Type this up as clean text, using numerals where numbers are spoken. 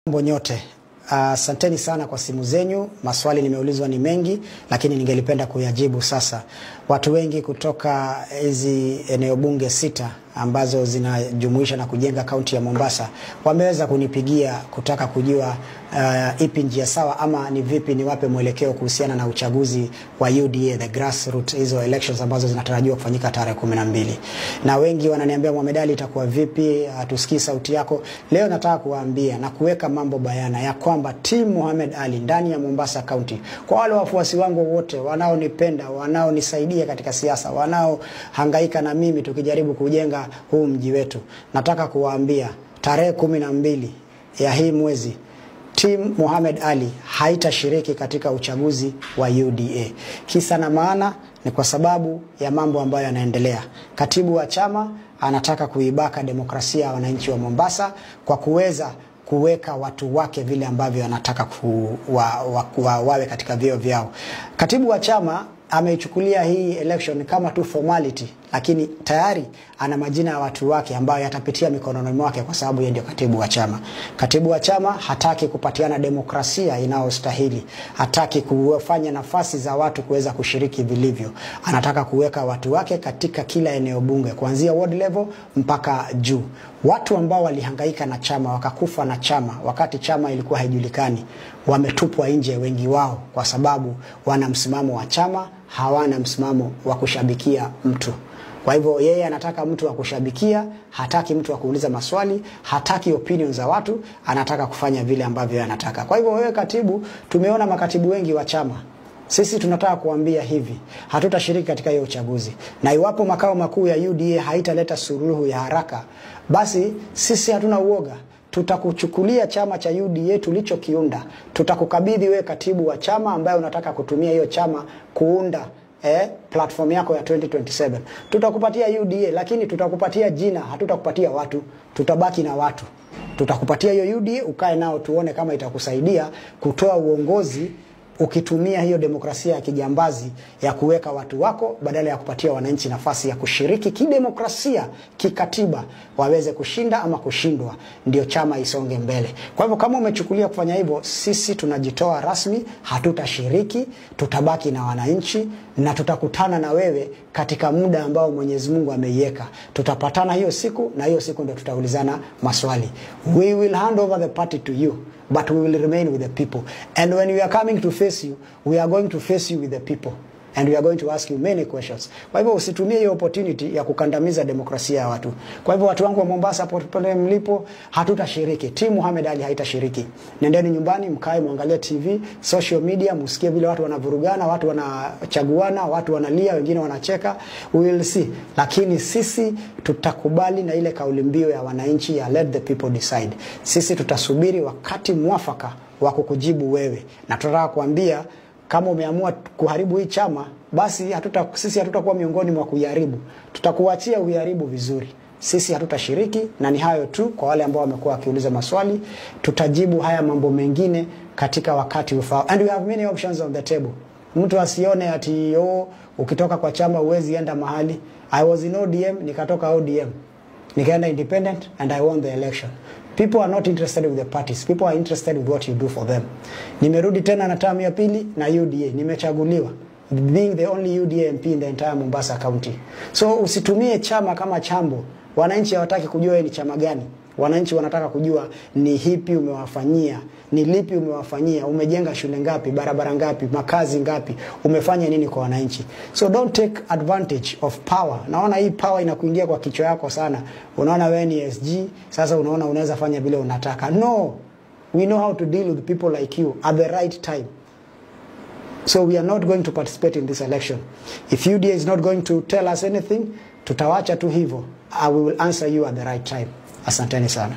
Mambo nyote. Asanteni sana kwa simu zenyu. Maswali nimeulizwa ni mengi, lakini ningelipenda kuyajibu sasa. Watu wengi kutoka hizi eneo bunge 6 ambazo zinajumuisha na kujenga kaunti ya Mombasa wameweza kunipigia kutaka kujua ipi njia sawa ama ni vipi niwape mwelekeo kuhusiana na uchaguzi wa UDA, the grassroots, hizo elections ambazo zinatarajiwa kufanyika tarehe 12. Na wengi wananiambia Mohamed Ali itakuwa vipi, hatusikii sauti yako. Leo nataka kuwaambia na kuweka mambo bayana ya kwamba team Mohamed Ali ndani ya Mombasa County, kwa wale wafuasi wangu wote wanaonipenda, wanaonisaidia katika siasa, wanaohangaika na mimi tukijaribu kujenga huu mji wetu, nataka kuwaambia tarehe 12 ya hii mwezi team Mohamed Ali haitashiriki katika uchaguzi wa UDA. Kisa na maana ni kwa sababu ya mambo ambayo yanaendelea. Katibu wa chama anataka kuibaka demokrasia ya wananchi wa Mombasa kwa kuweza kuweka watu wake vile ambavyo anataka wawe katika vyeo vyao. Katibu wa chama ameichukulia hii election kama tu formality, lakini tayari ana majina ya watu wake ambao yatapitia mikononi mwake kwa sababu yeye ndio katibu wa chama. Katibu wa chama hataki kupatiana demokrasia inayostahili. Hataki kufanya nafasi za watu kuweza kushiriki vilivyo. Anataka kuweka watu wake katika kila eneo bunge kuanzia ward level mpaka juu. Watu ambao walihangaika na chama, wakakufa na chama wakati chama ilikuwa haijulikani, wametupwa nje wengi wao kwa sababu wana msimamo wa chama, hawana msimamo wa kushabikia mtu. Kwa hivyo yeye anataka mtu wa kushabikia, hataki mtu wa kuuliza maswali, hataki opinions za watu, anataka kufanya vile ambavyo anataka. Kwa hivyo wewe katibu, tumeona makatibu wengi wa chama. Sisi tunataka kuambia hivi, hatutashiriki katika hiyo uchaguzi. Na iwapo makao makuu ya UDA haitaleta suluhu ya haraka, basi sisi hatuna uoga. Tutakuchukulia chama cha UDA tulichokiunda. Tutakukabidhi wewe katibu wa chama ambaye unataka kutumia hiyo chama kuunda platform yako ya 2027. Tutakupatia UDA, lakini tutakupatia jina, hatutakupatia watu. Tutabaki na watu. Tutakupatia hiyo UDA, ukae nao tuone kama itakusaidia kutoa uongozi ukitumia hiyo demokrasia ya kijambazi ya kuweka watu wako badala ya kupatia wananchi nafasi ya kushiriki kidemokrasia, kikatiba, waweze kushinda ama kushindwa, ndio chama isonge mbele. Kwa hivyo kama umechukulia kufanya hivyo, sisi tunajitoa rasmi, hatutashiriki, tutabaki na wananchi na tutakutana na wewe katika muda ambao Mwenyezi Mungu ameiweka. Tutapatana hiyo siku na hiyo siku ndio tutaulizana maswali. We will hand over the party to you, but we will remain with the people. And when we are coming to face you, we are going to face you with the people. And we are going to ask you many questions. Kwa hivyo usitumie hiyo opportunity ya kukandamiza demokrasia ya watu. Kwa hivyo watu wangu wa Mombasa popote mlipo, hatutashiriki. Team Mohamed Ali haitashiriki. Nendeni nyumbani, mkae muangalie TV, social media, msikie vile watu wanavurugana, watu wanachaguana, watu wanalia, wengine wanacheka. We will see. Lakini sisi tutakubali na ile kauli mbiu ya wananchi ya let the people decide. Sisi tutasubiri wakati mwafaka wa kukujibu wewe. Na tunataka kuambia kama umeamua kuharibu hii chama, basi sisi hatutakuwa miongoni mwa kuiharibu. Tutakuachia uiharibu vizuri. Sisi hatutashiriki, na ni hayo tu kwa wale ambao wamekuwa wakiuliza maswali. Tutajibu haya mambo mengine katika wakati ufao. And we have many options on the table. Mtu asione ati ukitoka kwa chama uwezi enda mahali. I was in ODM, nikatoka ODM. Nikaenda independent and I won the election. People are not interested with the parties. People are interested with what you do for them. Nimerudi tena na term ya pili na UDA. Nimechaguliwa, being the only UDA MP in the entire Mombasa County. So usitumie chama kama chambo. Wananchi hawataki kujua ni chama gani. Wananchi wanataka kujua ni hipi umewafanyia, ni lipi umewafanyia, umejenga shule ngapi, barabara ngapi, makazi ngapi, umefanya nini kwa wananchi. So don't take advantage of power. Naona hii power inakuingia kwa kichwa yako sana. Unaona wewe ni SG, sasa unaona unaweza fanya vile unataka. No. We know how to deal with people like you at the right time. So we are not going to participate in this election. If UDA is not going to tell us anything, tutawacha tu hivyo. I will answer you at the right time. Asanteni sana.